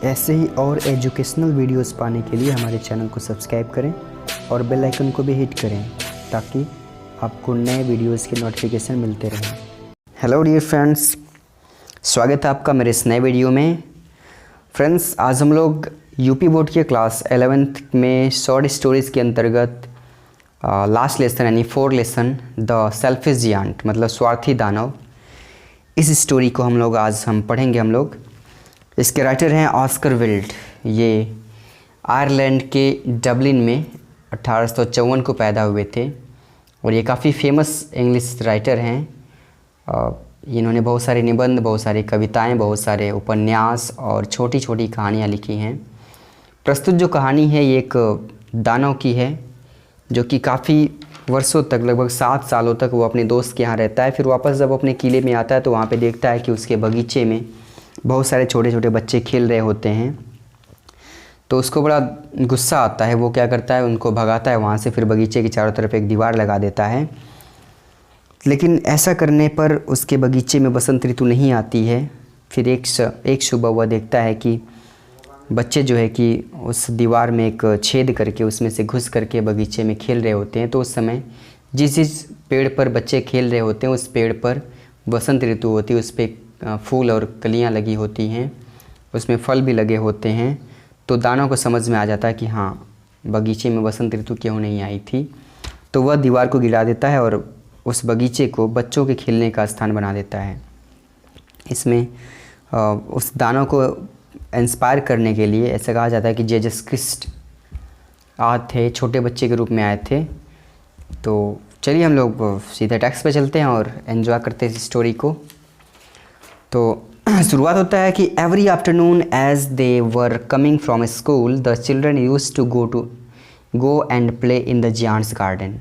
ऐसे ही और educational videos पाने के लिए हमारे चैनल को सब्सक्राइब करें और बेल आइकन को भी हिट करें ताकि आपको नए वीडियोस के नोटिफिकेशन मिलते रहें। हेलो डियर फ्रेंड्स, स्वागत है आपका मेरे इस नए वीडियो में। फ्रेंड्स, आज हम लोग यूपी बोर्ड के क्लास 11th में शॉर्ट स्टोरीज़ के अंतर्गत लास्ट लेसन यानी 4 लेसन द सेल्फिश जियांट मतलब स्वार्थी दानव, इस स्टोरी को हम पढ़ेंगे। इसके राइटर हैं ऑस्कर विल्ड। ये आयरलैंड के डबलिन में 1854 को पैदा हुए थे और ये काफ़ी फेमस इंग्लिश राइटर हैं। इन्होंने बहुत सारे निबंध, बहुत सारी कविताएं, बहुत सारे उपन्यास और छोटी छोटी कहानियां लिखी हैं। प्रस्तुत जो कहानी है ये एक दानव की है जो कि काफ़ी वर्षों तक, लगभग 7 सालों तक वो अपने दोस्त के यहाँ रहता है। फिर वापस जब अपने किले में आता है तो वहाँ पे देखता है कि उसके बगीचे में बहुत सारे छोटे छोटे बच्चे खेल रहे होते हैं। तो उसको बड़ा गुस्सा आता है। वो क्या करता है, उनको भगाता है वहाँ से, फिर बगीचे के चारों तरफ एक दीवार लगा देता है। लेकिन ऐसा करने पर उसके बगीचे में बसंत ऋतु नहीं आती है। फिर एक सुबह वह देखता है कि बच्चे जो है कि उस दीवार में एक छेद करके उसमें से घुस करके बगीचे में खेल रहे होते हैं। तो उस समय जिस पेड़ पर बच्चे खेल रहे होते हैं उस पेड़ पर बसंत ऋतु होती है, उस पर फूल और कलियां लगी होती हैं, उसमें फल भी लगे होते हैं। तो दानव को समझ में आ जाता है कि हाँ, बगीचे में बसंत ऋतु क्यों नहीं आई थी। तो वह दीवार को गिरा देता है और उस बगीचे को बच्चों के खेलने का स्थान बना देता है। इसमें उस दानव को इंस्पायर करने के लिए ऐसा कहा जाता है कि जीसस क्राइस्ट आए थे, छोटे बच्चे के रूप में आए थे। तो चलिए हम लोग सीधे टेक्स्ट पे चलते हैं और एंजॉय करते हैं इस स्टोरी को। तो शुरुआत होता है कि every afternoon as they were coming from school the children used to go and play in the giant's garden.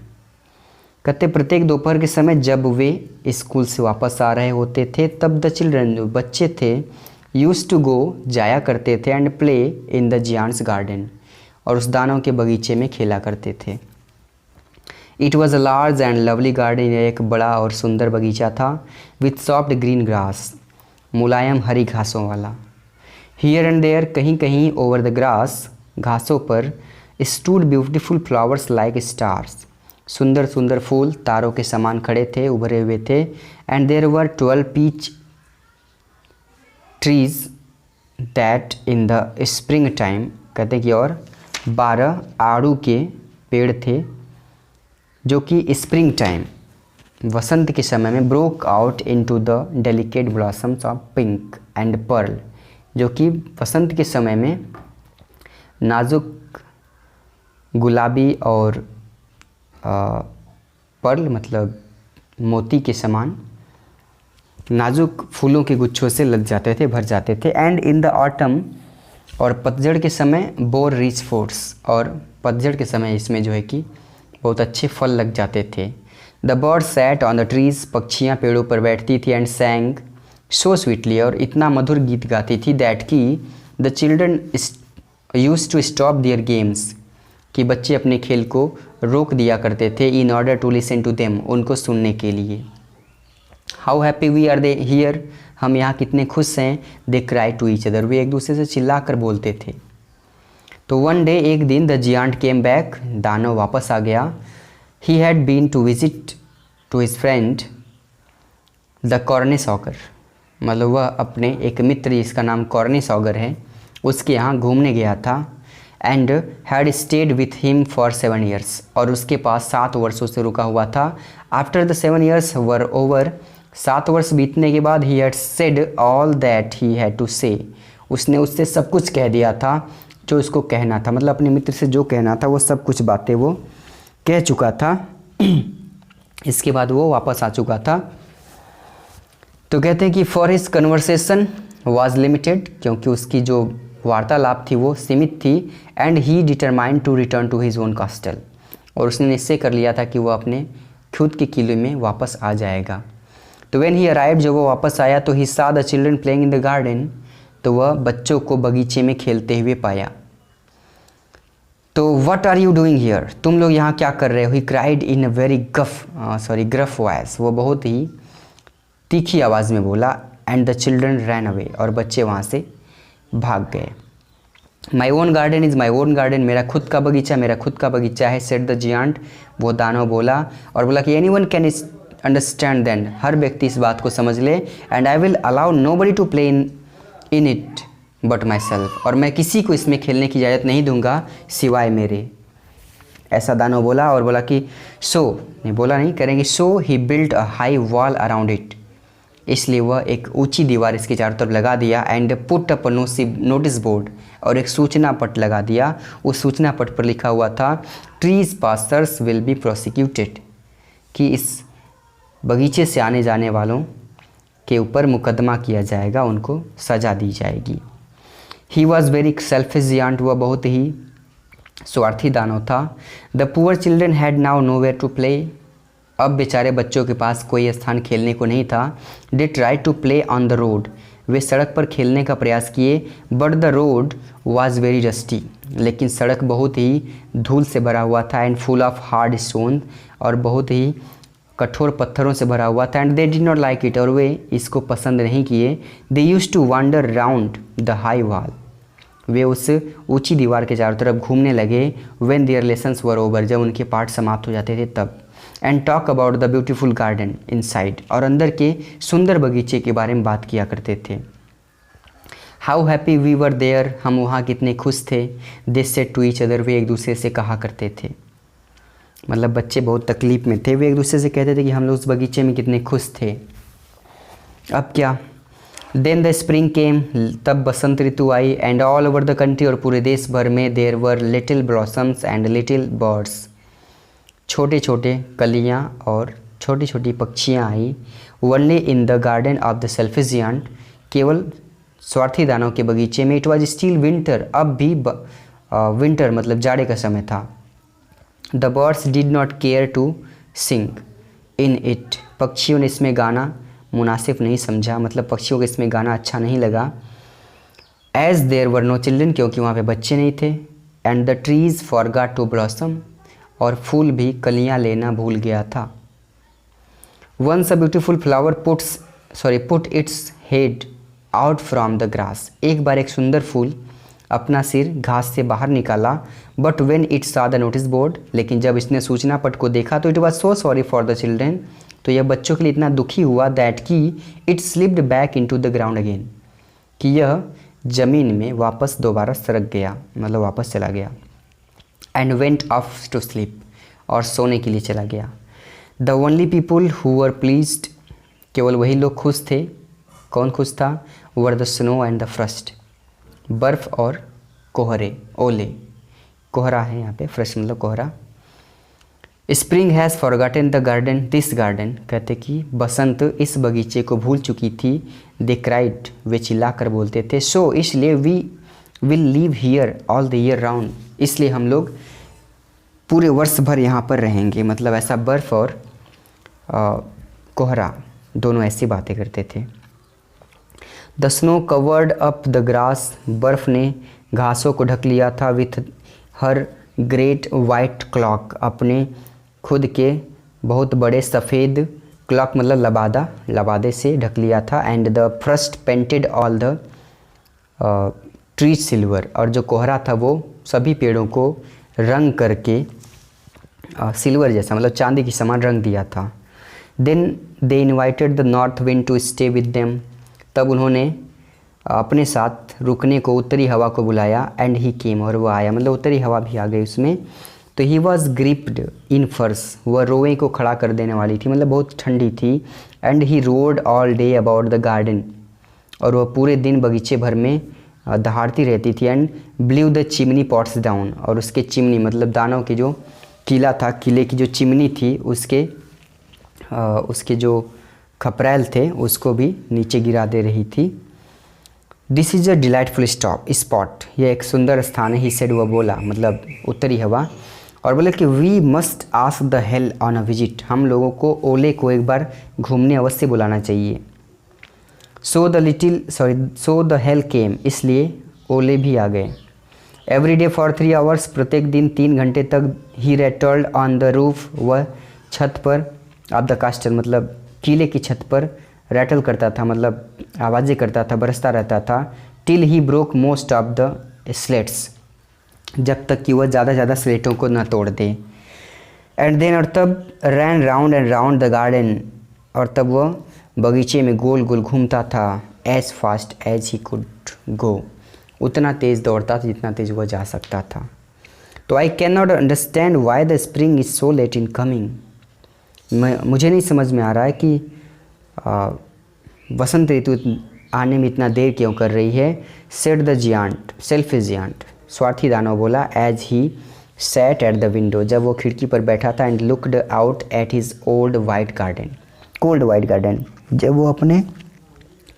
कहते प्रत्येक दोपहर के समय जब वे स्कूल से वापस आ रहे होते थे तब द चिल्ड्रन, जो बच्चे थे, यूज्ड टू गो, जाया करते थे, and play in the giant's garden, और उस दानव के बगीचे में खेला करते थे। It was a large and lovely garden. एक बड़ा और सुंदर बगीचा था। विथ सॉफ्ट ग्रीन ग्रास, मुलायम हरी घासों वाला। हियर एंड देयर, कहीं कहीं, ओवर द ग्रास, घासों पर, stood beautiful flowers like stars, सुंदर सुंदर फूल तारों के समान खड़े थे, उभरे हुए थे। And there were 12 peach trees that in the spring time, कहते कि और 12 आड़ू के पेड़ थे जो कि स्प्रिंग टाइम, वसंत के समय में, broke out into the delicate blossoms of pink and pearl, जो कि वसंत के समय में नाजुक गुलाबी और पर्ल मतलब मोती के समान नाजुक फूलों के गुच्छों से लग जाते थे, भर जाते थे। एंड इन द ऑटम, और पतझड़ के समय, बोर रिच फ्रूट्स, और पतझड़ के समय इसमें जो है कि बहुत अच्छे फल लग जाते थे। The bird sat on the trees, पक्षियाँ पेड़ों पर बैठती थी। एंड सैंग सो स्वीटली, और इतना मधुर गीत गाती थी। दैट की the children use to stop their games, कि बच्चे अपने खेल को रोक दिया करते थे। In order to listen to them, उनको सुनने के लिए। How happy we are there here, हम यहाँ कितने खुश हैं। They cry to each other, वे एक दूसरे से चिल्ला कर बोलते थे। तो वन डे, एक दिन, द जियांट केम बैक, दानव वापस आ गया। He had been to visit to his friend the कॉर्निसॉगर, मतलब वह अपने एक मित्र जिसका नाम कॉर्निसॉगर है उसके यहाँ घूमने गया था। And had stayed with him for 7 years, और उसके पास 7 वर्षों से रुका हुआ था। After the 7 years were over, 7 वर्ष बीतने के बाद, he had said all that he had to say, उसने उससे सब कुछ कह दिया था जो उसको कहना था। मतलब अपने मित्र से जो कहना था वो सब कुछ बातें वो कह चुका था। इसके बाद वो वापस आ चुका था। तो कहते हैं कि for his conversation was limited, क्योंकि उसकी जो वार्तालाप थी वो सीमित थी। And he determined to return to his own castle, और उसने निश्चय कर लिया था कि वो अपने खुद के किले में वापस आ जाएगा। तो व्हेन ही अराइव्ड, जब वो वापस आया तो he saw the children playing in the garden, तो वह बच्चों को बगीचे में खेलते हुए पाया। तो what are you doing here, तुम लोग यहाँ क्या कर रहे हो। He cried in a very gruff voice, वो बहुत ही तीखी आवाज़ में बोला। And the children ran away, और बच्चे वहाँ से भाग गए। My own garden is my own garden, मेरा खुद का बगीचा मेरा खुद का बगीचा है। सेड द जियांट, वो दानव बोला, और बोला कि anyone can understand then, हर व्यक्ति इस बात को समझ ले। And I will allow nobody to play in it but myself, और मैं किसी को इसमें खेलने की इजाज़त नहीं दूंगा सिवाय मेरे। ऐसा दानव बोला, और बोला कि सो नहीं बोला नहीं करेंगे, so he built a high wall around it, इसलिए वह एक ऊंची दीवार इसके चारों तरफ लगा दिया। And put up notice board, और एक सूचना पट लगा दिया। उस सूचना पट पर लिखा हुआ था trees passers will be prosecuted, कि इस बगीचे से आने जाने वालों के ऊपर मुकदमा किया जाएगा, उनको सज़ा दी जाएगी। He was very selfish giant, वह बहुत ही स्वार्थी दानव था। The poor children had now nowhere to play, अब बेचारे बच्चों के पास कोई स्थान खेलने को नहीं था। They try to play on the road, वे सड़क पर खेलने का प्रयास किए। But the road was very dusty, लेकिन सड़क बहुत ही धूल से भरा हुआ था। And full of hard stone, और बहुत ही कठोर पत्थरों से भरा हुआ था। And they did not like it, और वे इसको पसंद नहीं किए। They used to wander round the high wall, वे उस ऊंची दीवार के चारों तरफ घूमने लगे। When their lessons were over, जब उनके पाठ समाप्त हो जाते थे तब। And talk about the beautiful garden inside, और अंदर के सुंदर बगीचे के बारे में बात किया करते थे। How happy we were there, हम वहाँ कितने खुश थे। They said to each other, वे एक दूसरे से कहा करते थे। मतलब बच्चे बहुत तकलीफ़ में थे, वे एक दूसरे से कहते थे कि हम लोग उस बगीचे में कितने खुश थे। अब क्या, देन द स्प्रिंग केम, तब बसंत ऋतु आई। And all over the country, और पूरे देश भर में there were little blossoms and little birds, छोटे छोटे कलियाँ और छोटी छोटी पक्षियाँ आई। Only in the garden of the selfish giant, केवल स्वार्थी दानव के बगीचे में। इट वॉज स्टिल विंटर, अब भी विंटर मतलब जाड़े का समय था। The birds did not care to sing in it, पक्षियों ने इसमें गाना मुनासिब नहीं समझा, मतलब पक्षियों को इसमें गाना अच्छा नहीं लगा। As there were no children, क्योंकि वहाँ पे बच्चे नहीं थे। And the trees forgot to blossom, और फूल भी कलियां लेना भूल गया था। Once a beautiful flower put its head out from the grass, एक बार एक सुंदर फूल अपना सिर घास से बाहर निकाला। But when it saw the notice board, लेकिन जब इसने सूचना पट को देखा तो it was so sorry for the children, तो यह बच्चों के लिए इतना दुखी हुआ। दैट की it slipped back into the ground again, कि यह ज़मीन में वापस दोबारा सरक गया, मतलब वापस चला गया। And went off to sleep, और सोने के लिए चला गया। The only people who were pleased, केवल वही लोग खुश थे। कौन खुश था? Were the snow and the frost, बर्फ़ और कोहरे, ओले। कोहरा है यहाँ पे, फ्रस्ट मतलब कोहरा। Spring has forgotten the garden this garden, कहते कि बसंत इस बगीचे को भूल चुकी थी। दे क्राइड, वे चिल्ला कर बोलते थे। सो इसलिए we will live here all the year round, इसलिए हम लोग पूरे वर्ष भर यहाँ पर रहेंगे। मतलब ऐसा बर्फ़ और कोहरा दोनों ऐसी बातें करते थे। The snow covered up the grass, बर्फ़ ने घासों को ढक लिया था। With her great white clock, अपने खुद के बहुत बड़े सफ़ेद क्लॉक मतलब लबादा, लबादे से ढक लिया था। And the first painted all the tree silver, और जो कोहरा था वो सभी पेड़ों को रंग करके सिल्वर जैसा मतलब चांदी की समान रंग दिया था। Then they invited the north wind to stay with them, तब उन्होंने अपने साथ रुकने को उत्तरी हवा को बुलाया। एंड ही केम, और वह आया, मतलब उत्तरी हवा भी आ गई उसमें। तो ही वॉज ग्रिप्ड इन फर्स, वह रोए को खड़ा कर देने वाली थी, मतलब बहुत ठंडी थी। And he road all day about the garden, और वह पूरे दिन बगीचे भर में दहाड़ती रहती थी। And blue the chimney pots down, और उसके चिमनी मतलब दानव के जो किला था, किले की जो चिमनी थी उसके जो खपरेल थे उसको भी नीचे गिरा दे रही थी। This is a delightful spot, यह एक सुंदर स्थान है। ही सेड, वह बोला, मतलब उत्तरी हवा। और बोले कि we must ask the hail on a visit, हम लोगों को ओले को एक बार घूमने अवश्य बुलाना चाहिए। सो द हेल केम, इसलिए ओले भी आ गए। एवरी डे फॉर 3 आवर्स, प्रत्येक दिन 3 घंटे तक। ही रेटल्ड ऑन द रूफ, वह छत पर ऑफ द कास्टल मतलब किले की छत पर रैटल करता था, मतलब आवाज़ें करता था, बरसता रहता था। Till he broke most of the slates, जब तक कि वह ज़्यादा से ज़्यादा स्लेटों को न तोड़ दे। एंड देन, और तब ran round and round the garden, और तब वह बगीचे में गोल गोल घूमता था। As fast as he could go, उतना तेज़ दौड़ता था जितना तेज़ वह जा सकता था। तो I can not understand why the spring is so let in coming, मुझे नहीं समझ में आ रहा है कि वसंत ऋतु आने में इतना देर क्यों कर रही है। Said the giant, selfish giant, स्वार्थी दानव बोला। As he sat at the window, जब वो खिड़की पर बैठा था। And looked out at his old white garden, cold white garden, जब वो अपने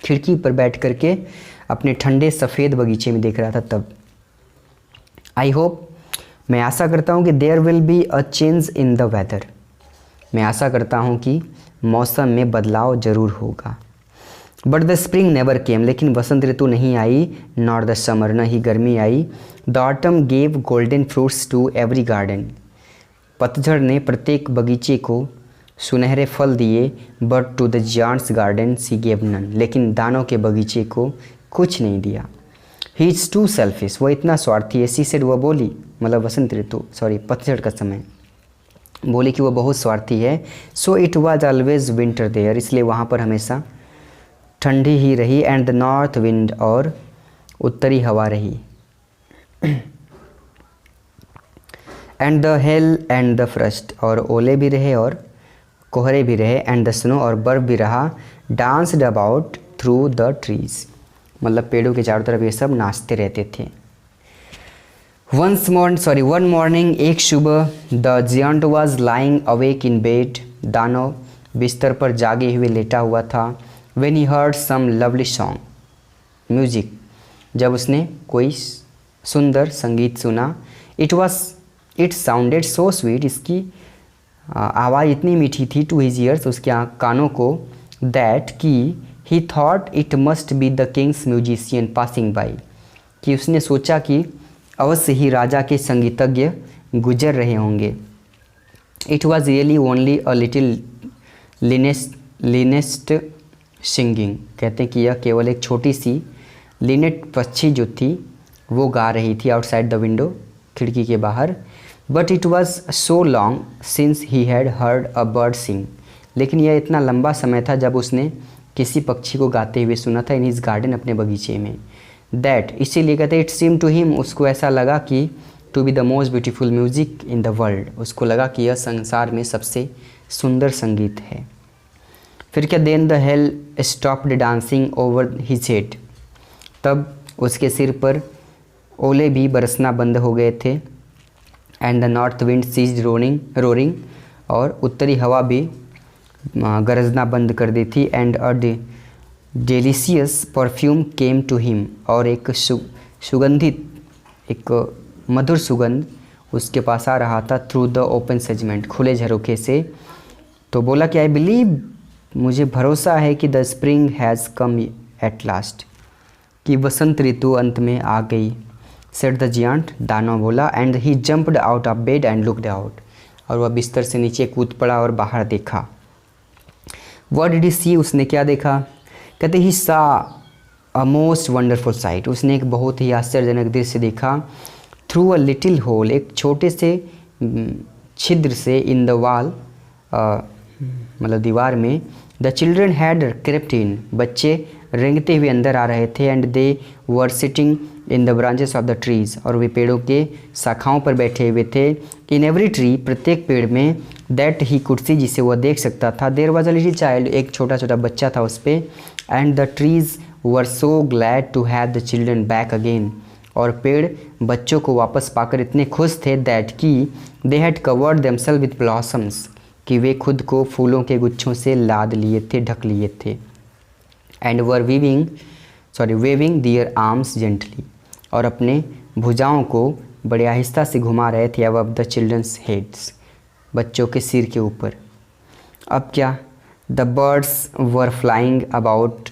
खिड़की पर बैठ करके अपने ठंडे सफ़ेद बगीचे में देख रहा था तब। आई होप, मैं आशा करता हूँ कि there will be a change in the weather, मैं आशा करता हूँ कि मौसम में बदलाव ज़रूर होगा। But the spring never came, लेकिन वसंत ऋतु नहीं आई। नॉट द समर, न ही गर्मी आई। The autumn gave golden fruits to every garden, पतझड़ ने प्रत्येक बगीचे को सुनहरे फल दिए। But to the giant's garden she gave none, लेकिन दानों के बगीचे को कुछ नहीं दिया। ही इज़ टू सेल्फिश, वो इतना स्वार्थी है। सी सेड, वह बोली, मतलब वसंत ऋतु, सॉरी पतझड़ का समय, बोली कि वो बहुत स्वार्थी है। So it was always winter there, इसलिए वहाँ पर हमेशा ठंडी ही रही। एंड द नॉर्थ विंड, और उत्तरी हवा रही। And the hell and the first, और ओले भी रहे और कोहरे भी रहे। एंड द स्नो, और बर्फ भी रहा। Danced about through the trees, मतलब पेड़ों के चारों तरफ ये सब नाचते रहते थे। वन मॉर्निंग, एक सुबह, the giant was lying awake in bed, दानव बिस्तर पर जागे हुए लेटा हुआ था। When he heard some lovely song, music, जब उसने कोई सुंदर संगीत सुना। इट साउंडेड सो स्वीट, इसकी आवाज़ इतनी मीठी थी टू हिज ईयर्स, उसके कानों को। दैट कि ही thought it must be the Kings musician passing by, कि उसने सोचा कि अवश्य ही राजा के संगीतज्ञ गुजर रहे होंगे। It was really only a little linnet singing, कहते हैं कि यह केवल एक छोटी सी लिनेट पक्षी जो थी वो गा रही थी आउटसाइड द विंडो, खिड़की के बाहर। But it was so long since he had heard a bird sing, लेकिन यह इतना लंबा समय था जब उसने किसी पक्षी को गाते हुए सुना था इन हिज गार्डन, अपने बगीचे में। दैट, इसीलिए कहते इट सीम टू हिम, उसको ऐसा लगा कि to be the most beautiful music in the world, उसको लगा कि यह संसार में सबसे सुंदर संगीत है। फिर क्या, then the hail stopped dancing over his head, तब उसके सिर पर ओले भी बरसना बंद हो गए थे। And the north wind ceased roaring, और उत्तरी हवा भी गरजना बंद कर दी थी। And a delicious perfume came to him, और एक सुगंधित, एक मधुर सुगंध उसके पास आ रहा था। थ्रू द ओपन सेगमेंट, खुले झरोखे से। तो बोला कि आई बिलीव, मुझे भरोसा है कि the spring has come at last, कि वसंत ऋतु अंत में आ गई। सेड द जियांट, दानव बोला। And he jumped out of bed and looked out, और वह बिस्तर से नीचे कूद पड़ा और बाहर देखा। व्हाट डिड ही सी, उसने क्या देखा। कहते ही सा अ मोस्ट वंडरफुल साइट, उसने एक बहुत ही आश्चर्यजनक दृश्य देखा। थ्रू अ लिटिल होल, एक छोटे से छिद्र से, इन द वॉल, मतलब दीवार में। द चिल्ड्रन हैड क्रेप्ट इन, बच्चे रेंगते हुए अंदर आ रहे थे। And they were sitting in the branches of the trees, और वे पेड़ों के शाखाओं पर बैठे हुए थे। इन एवरी ट्री, प्रत्येक पेड़ में। दैट ही कुड सी, जिसे वह देख सकता था। There was a little child, एक छोटा छोटा बच्चा था उस पर। And the trees were so glad to have the children back again, और पेड़ बच्चों को वापस पाकर इतने खुश थे। दैट कि they had covered themselves with blossoms, कि वे खुद को फूलों के गुच्छों से लाद लिए थे, ढक लिए थे। And were waving their arms gently, और अपने भुजाओं को बड़े आहिस्ता से घुमा रहे थे। अबव द चिल्ड्रंस हेड्स, बच्चों के सिर के ऊपर। अब क्या, the birds were flying about,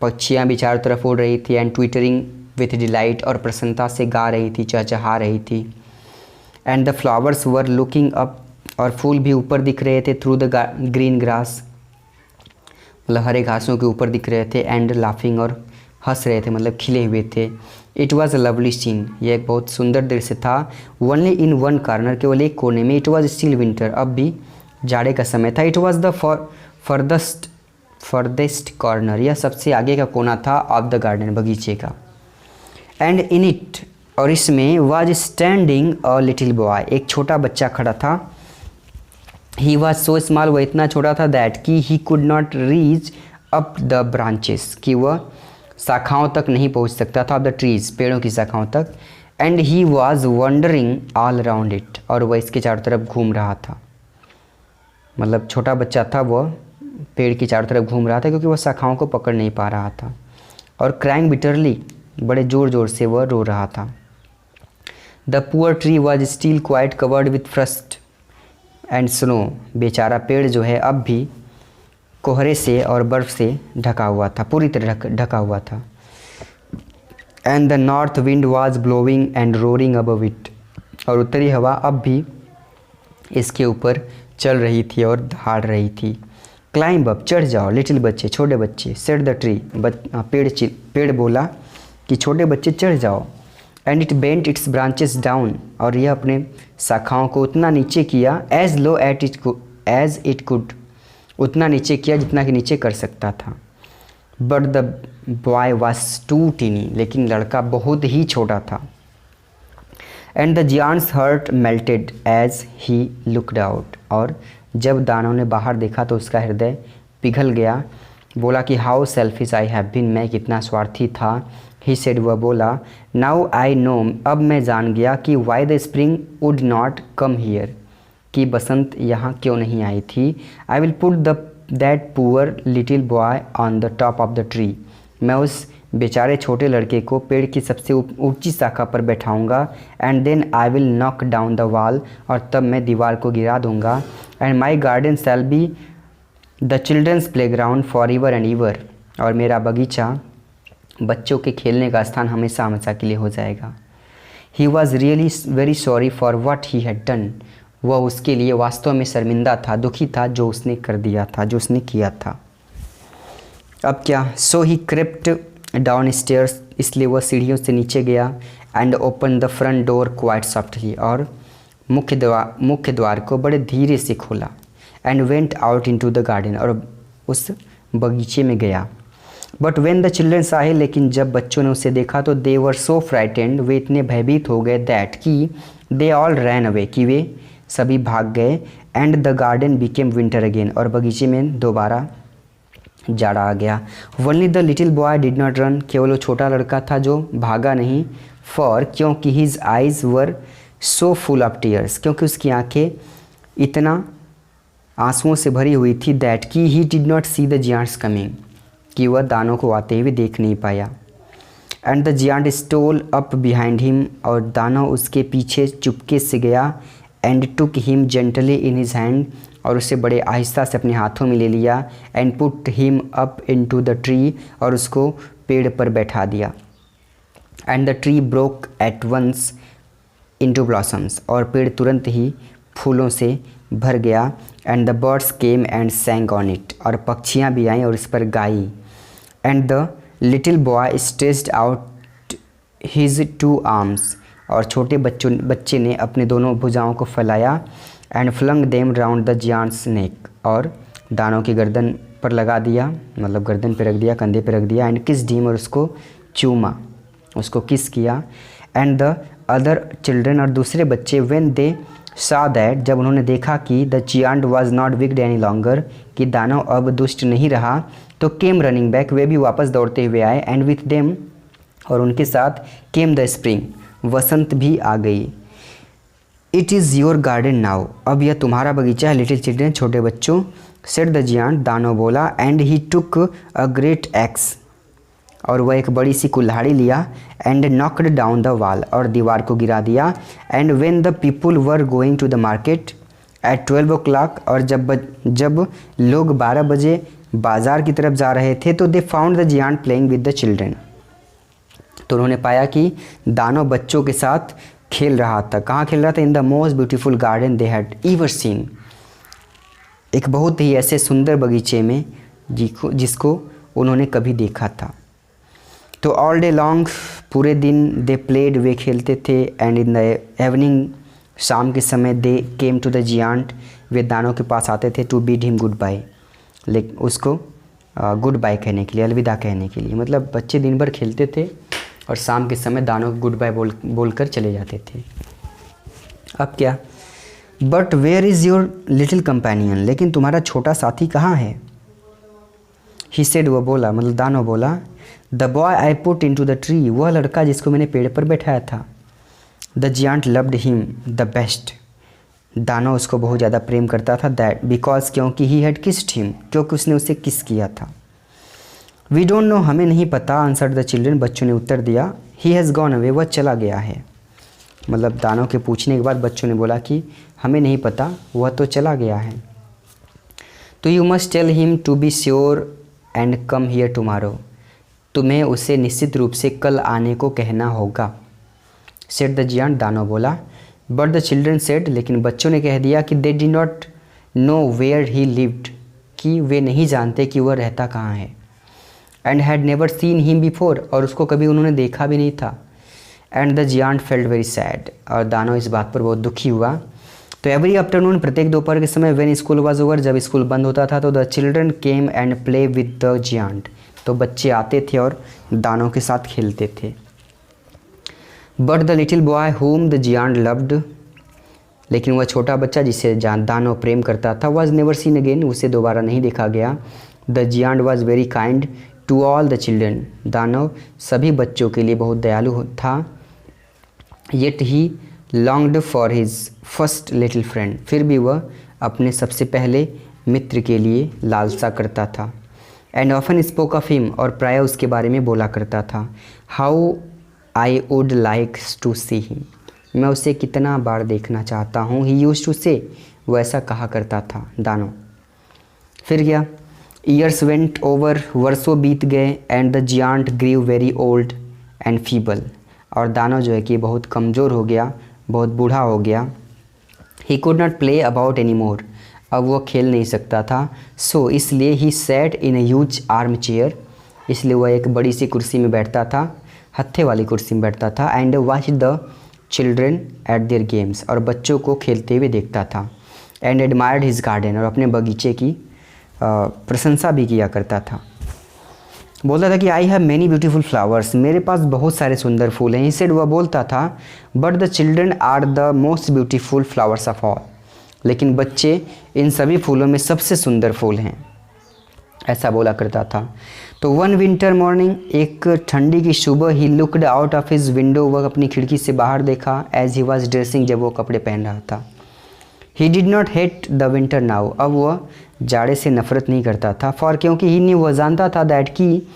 पक्षियाँ भी चारों तरफ उड़ रही थी। एंड ट्विटरिंग विथ डिलाइट, और प्रसन्नता से गा रही थी, चहचहा रही थी। And the flowers were looking up, और फूल भी ऊपर दिख रहे थे। थ्रू द ग्रीन ग्रास, मतलब हरे घासों के ऊपर दिख रहे थे। एंड लाफिंग, और हंस रहे थे, मतलब खिले हुए थे। It was a lovely scene, यह एक बहुत सुंदर दृश्य था। ओनली इन वन कॉर्नर, केवल एक कोने में। इट वॉज स्टिल विंटर, अब भी जाड़े का समय था। It was the farthest corner, यह सबसे आगे का कोना था ऑफ द गार्डन, बगीचे का। एंड इन इट, और इसमें, was standing a little boy, एक छोटा बच्चा खड़ा था। ही वॉज सो स्मॉल, वह इतना छोटा था, दैट कि he could not reach up the branches, कि वह शाखाओं तक नहीं पहुंच सकता था, ऑफ द ट्रीज, पेड़ों की शाखाओं तक। And he was wondering all around it, और वह इसके चारों तरफ घूम रहा था। मतलब छोटा बच्चा था, वह पेड़ की चारों तरफ घूम रहा था क्योंकि वह शाखाओं को पकड़ नहीं पा रहा था। और क्राइंग बिटरली, बड़े ज़ोर ज़ोर से वह रो रहा था। The poor tree was still quite covered with first and snow, बेचारा पेड़ जो है अब भी कोहरे से और बर्फ़ से ढका हुआ था, पूरी तरह ढका हुआ था। And the north wind was blowing and roaring above it, और उत्तरी हवा अब भी इसके ऊपर चल रही थी और दहाड़ रही थी। क्लाइंब अप, चढ़ जाओ, लिटिल बच्चे, छोटे बच्चे, सेट द ट्री, पेड़ बोला कि छोटे बच्चे चढ़ जाओ। And it bent its branches down, और यह अपने शाखाओं को उतना नीचे किया, as low as it could, उतना नीचे किया जितना कि नीचे कर सकता था। But the boy was too tiny, लेकिन लड़का बहुत ही छोटा था। And the giant's heart melted as he looked out, और जब दानव ने बाहर देखा तो उसका हृदय पिघल गया। बोला कि how selfish I have been, मैं कितना स्वार्थी था। ही सेड, वह बोला, नाउ आई नो, अब मैं जान गया कि why the spring would not come here, कि बसंत यहाँ क्यों नहीं आई थी। I will put that poor little boy on the top of the tree, मैं उस बेचारे छोटे लड़के को पेड़ की सबसे ऊंची शाखा पर बैठाऊंगा। And then I will knock down the wall, और तब मैं दीवार को गिरा दूंगा। And my garden shall be the children's playground for ever and ever, और मेरा बगीचा बच्चों के खेलने का स्थान हमेशा हमेशा के लिए हो जाएगा। He was really very sorry for what he had done, वह उसके लिए वास्तव में शर्मिंदा था, दुखी था जो उसने कर दिया था, जो उसने किया था। अब क्या, सो ही क्रिप्ट डाउन स्टेयर्स, इसलिए वह सीढ़ियों से नीचे गया। And open the front door quite softly, और मुख्य द्वार को बड़े धीरे से खोला। And went out into the garden, और उस बगीचे में गया। But when the children saw him, लेकिन जब बच्चों ने उसे देखा तो दे वर सो फ्राइटेंड, वे इतने भयभीत हो गए, दैट कि दे ऑल रैन अवे, कि वे सभी भाग गए। And the garden became winter again, और बगीचे में दोबारा जाड़ा आ गया। Only the little boy did not run, केवल वो छोटा लड़का था जो भागा नहीं। फॉर, क्योंकि his eyes were so full of tears, क्योंकि उसकी आंखें इतना आंसुओं से भरी हुई थी। दैट कि he did not see the giant's coming, कि वह दानों को आते हुए देख नहीं पाया। And the giant stole up behind him, और दानव उसके पीछे चुपके से गया। And took him gently in his hand, और उसे बड़े आहिस्ता से अपने हाथों में ले लिया। And put him up into the tree, और उसको पेड़ पर बैठा दिया। And the tree broke at once into blossoms, और पेड़ तुरंत ही फूलों से भर गया। And the birds came and sang on it, और पक्षियाँ भी आईं और इस पर गाई। And the little boy stretched out his two arms, और छोटे बच्चे ने अपने दोनों भुजाओं को फैलाया। And flung them round the जियांट्स नेक, और दानों की गर्दन पर लगा दिया, मतलब गर्दन पे रख दिया, कंधे पे रख दिया। एंड किस डीम, और उसको चूमा, उसको किस किया। एंड द अदर चिल्ड्रन, और दूसरे बच्चे, व्हेन दे saw दैट, जब उन्होंने देखा कि the giant was not wicked any longer, कि दानव अब दुष्ट नहीं रहा, तो केम रनिंग बैक, वे भी वापस दौड़ते हुए आए। एंड विथ देम, और उनके साथ, केम द स्प्रिंग, वसंत भी आ गई। It is your garden now, अब यह तुम्हारा बगीचा है, लिटिल चिल्ड्रन, छोटे बच्चों। सेड द जियांट, दानव बोला। And he took a great axe, और वह एक बड़ी सी कुल्हाड़ी लिया। And knocked down the wall, और दीवार को गिरा दिया। And when the people were going to the market at 12 o'clock, और जब लोग 12 बजे बाज़ार की तरफ जा रहे थे, तो they found the giant playing with the children, तो उन्होंने पाया कि दानव बच्चों के साथ खेल रहा था। कहाँ खेल रहा था? In the most beautiful garden they had ever seen, एक बहुत ही ऐसे सुंदर बगीचे में जिसको उन्होंने कभी देखा था। तो ऑल डे लॉन्ग पूरे दिन दे प्लेड, वे खेलते थे। एंड इन द इवनिंग, शाम के समय they came to the giant, वे दानव के पास आते थे to bid him goodbye, लेकिन उसको गुड बाय कहने के लिए, अलविदा कहने के लिए। मतलब बच्चे दिन भर खेलते थे और शाम के समय दानव गुड बाय बोल कर चले जाते थे। अब क्या, but where is your little companion, लेकिन तुम्हारा छोटा साथी कहाँ है? ही सेड, वो बोला, मतलब दानव बोला, the boy I put into the tree, वह लड़का जिसको मैंने पेड़ पर बैठाया था। The giant loved him the best, दानव उसको बहुत ज़्यादा प्रेम करता था। दैट बिकॉज, क्योंकि ही हैड किस्ड हिम, क्योंकि उसने उसे किस किया था। वी डोंट नो, हमें नहीं पता। आंसर्ड द चिल्ड्रन, बच्चों ने उत्तर दिया। ही हैज़ गॉन अवे, वह चला गया है। मतलब दानव के पूछने के बाद बच्चों ने बोला कि हमें नहीं पता, वह तो चला गया है। तो you must tell him to be sure and come here tomorrow, तुम्हें उसे निश्चित रूप से कल आने को कहना होगा। सेड द जियांट, दानव बोला। बट द चिल्ड्रन सेड, लेकिन बच्चों ने कह दिया कि they did not know where he lived, कि वे नहीं जानते कि वह रहता कहाँ है। And had never seen him before, और उसको कभी उन्होंने देखा भी नहीं था। And the giant felt very sad, और दानव इस बात पर बहुत दुखी हुआ। तो एवरी आफ्टरनून, प्रत्येक दोपहर के समय, व्हेन स्कूल वाज ओवर, जब स्कूल बंद होता था, तो the children came and play with the giant, तो बच्चे आते थे और दानव के साथ खेलते थे। But the little boy whom the giant loved, लेकिन वह छोटा बच्चा जिसे दानव प्रेम करता था, वॉज नेवर सीन अगेन, उसे दोबारा नहीं देखा गया। The giant was very kind to all the children, दानव सभी बच्चों के लिए बहुत दयालु था। Yet he longed for his first little friend, फिर भी वह अपने सबसे पहले मित्र के लिए लालसा करता था। And often spoke of him, और प्राय उसके बारे में बोला करता था। How I would like to see him, मैं उसे कितना बार देखना चाहता हूँ। ही यूज्ड टू से, वो ऐसा कहा करता था दानव। फिर क्या, ईयर्स वेंट ओवर, वर्षों बीत गए। And the giant grew very old and feeble, और दानव जो है कि बहुत कमज़ोर हो गया, बहुत बूढ़ा हो गया। He could not play about any more, अब वो खेल नहीं सकता था। सो इसलिए he sat in a huge arm chair, इसलिए वह एक बड़ी सी कुर्सी में बैठता था, हत्थे वाली कुर्सी में बैठता था। And watch the children eight there games, और बच्चों को खेलते हुए देखता था। एंड एडमायर्ड हिज गार्डन, और अपने बगीचे की प्रशंसा भी किया करता था। बोलता था कि I have many beautiful flowers, मेरे पास बहुत सारे सुंदर फूल हैं। ही सेड, वह बोलता था, but the children are the most beautiful flowers of all, लेकिन बच्चे इन सभी फूलों में सबसे सुंदर फूल हैं, ऐसा बोला करता था। तो वन विंटर मॉर्निंग, एक ठंडी की सुबह, ही looked out of his window, वह अपनी खिड़की से बाहर देखा। एज ही वॉज ड्रेसिंग, जब वो कपड़े पहन रहा था। ही did not hate the winter now, अब वह जाड़े से नफरत नहीं करता था। फॉर, क्योंकि ही न्यू, वह जानता था, दैट कि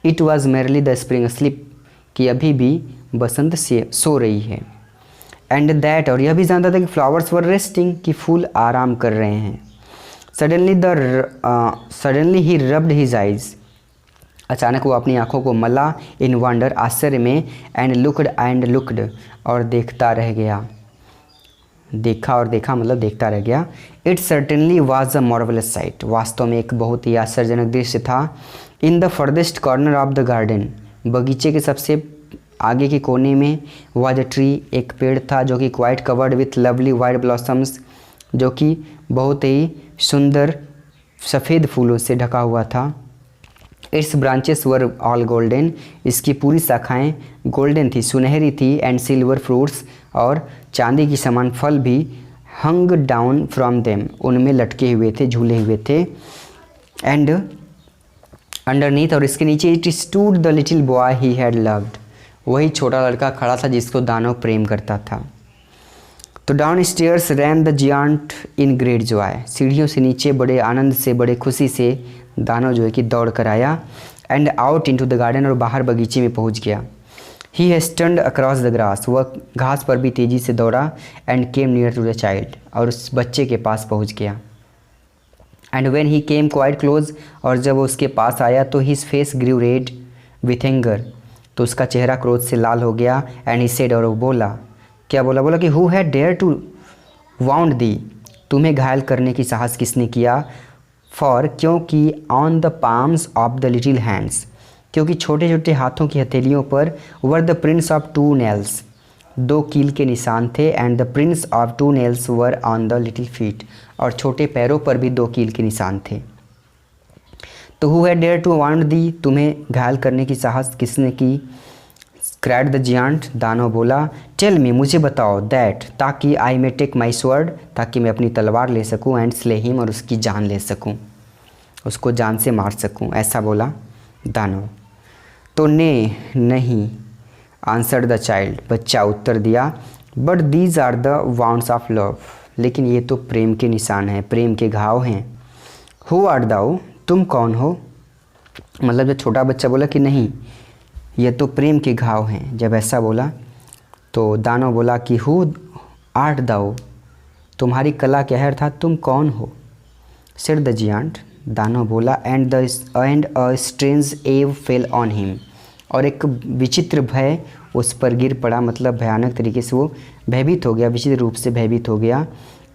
it was merely the spring slip, कि अभी भी बसंत से सो रही है। एंड दैट, और यह भी जानता था कि फ्लावर्स वर रेस्टिंग, कि फूल आराम कर रहे हैं। सडनली ही रब्ड हिज आइज, अचानक वो अपनी आंखों को मला। इन वंडर, आश्चर्य में। एंड लुकड, और देखता रह गया। देखा और देखा मतलब देखता रह गया। It certainly was a marvellous site, वास्तव में एक बहुत ही आश्चर्यजनक दृश्य था। In the farthest corner of the garden, बगीचे के सबसे आगे के कोने में, वाज अ ट्री, एक पेड़ था, जो कि quite covered with lovely white blossoms, जो कि बहुत ही सुंदर सफ़ेद फूलों से ढका हुआ था। It's branches were all golden, इसकी पूरी शाखाएं गोल्डन थी, सुनहरी थी। एंड सिल्वर फ्रूट्स, और चांदी की समान फल भी हंग डाउन फ्रॉम देम, उनमें लटके हुए थे, झूले हुए थे। एंड अंडरनीथ, और इसके नीचे, it stood the little boy he had loved, वही छोटा लड़का खड़ा था जिसको दानव प्रेम करता था। तो down stairs rain the giant in great Joy, सीढ़ियों से नीचे बड़े आनंद से, बड़े खुशी से दानव जो है कि दौड़ कर आया। And out into the garden, और बाहर बगीचे में पहुंच गया। He hastened across the grass, वह घास पर भी तेज़ी से दौड़ा। And came near to the child, और उस बच्चे के पास पहुंच गया। And when he came quite close, और जब वो उसके पास आया तो his face grew red with anger, तो उसका चेहरा क्रोध से लाल हो गया। एंड ही सेड, और वो बोला, क्या बोला? बोला कि who had dare to wound thee, तुम्हें घायल करने की साहस किसने किया? फॉर, क्योंकि on the palms of the little hands, क्योंकि छोटे छोटे हाथों की हथेलियों पर were the prints of 2 nails, 2 कील के निशान थे। And the prints of 2 nails were on the little feet, और छोटे पैरों पर भी 2 कील के निशान थे। तो who had dare to wound thee, तुम्हें घायल करने की साहस किसने की? क्राइड द जियांट, दानव बोला। टेल मी, मुझे बताओ। दैट, ताकि आई मे टेक माई स्वर्ड, ताकि मैं अपनी तलवार ले सकूं। एंड स्ले हिम, और उसकी जान ले सकूं, उसको जान से मार सकूं, ऐसा बोला दानव। तो ने, नहीं, आंसर्ड द चाइल्ड, बच्चा उत्तर दिया। But these are the wounds of love, लेकिन ये तो प्रेम के निशान हैं, प्रेम के घाव हैं। हु आर दाउ, तुम कौन हो? मतलब जब छोटा बच्चा बोला कि नहीं, ये तो प्रेम के घाव हैं, जब ऐसा बोला तो दानव बोला कि हु आर्ट दाउ, तुम्हारी कला क्या है, अर्थात तुम कौन हो? सेड द जियांट, दानव बोला। एंड अ स्ट्रेंज एव फेल ऑन हिम, और एक विचित्र भय उस पर गिर पड़ा, मतलब भयानक तरीके से वो भयभीत हो गया, विचित्र रूप से भयभीत हो गया।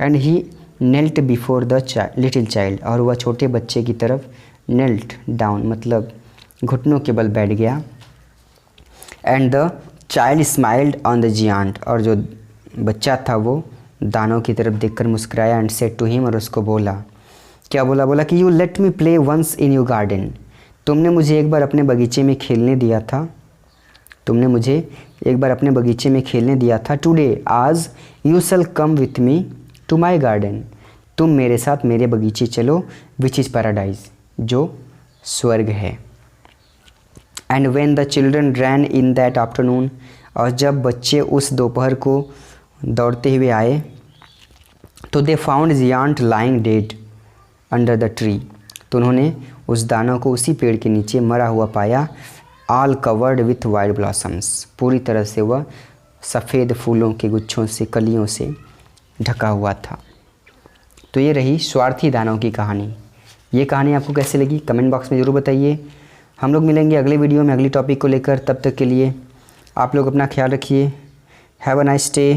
And he knelt before the little child, और वह छोटे बच्चे की तरफ नेल्ट डाउन, मतलब घुटनों के बल बैठ गया। And the child smiled on the giant, और जो बच्चा था वो दानव की तरफ देखकर मुस्कुराया। एंड सेड टू हिम, और उसको बोला, क्या बोला? बोला कि you let me play once in your garden, तुमने मुझे एक बार अपने बगीचे में खेलने दिया था, तुमने मुझे एक बार अपने बगीचे में खेलने दिया था। टुडे, आज, you shall come with me to my garden, तुम मेरे साथ मेरे बगीचे चलो, विच इज़ पैराडाइज, जो स्वर्ग है। And when the children ran in that afternoon, और जब बच्चे उस दोपहर को दौड़ते हुए आए, तो they found giant lying dead under the tree, तो उन्होंने उस दानव को उसी पेड़ के नीचे मरा हुआ पाया। All covered with white blossoms, पूरी तरह से वह सफ़ेद फूलों के गुच्छों से, कलियों से ढका हुआ था। तो ये रही स्वार्थी दानव की कहानी। ये कहानी आपको कैसे लगी कमेंट बॉक्स में ज़रूर बताइए। हम लोग मिलेंगे अगले वीडियो में अगली टॉपिक को लेकर, तब तक के लिए आप लोग अपना ख्याल रखिए। Have a nice day.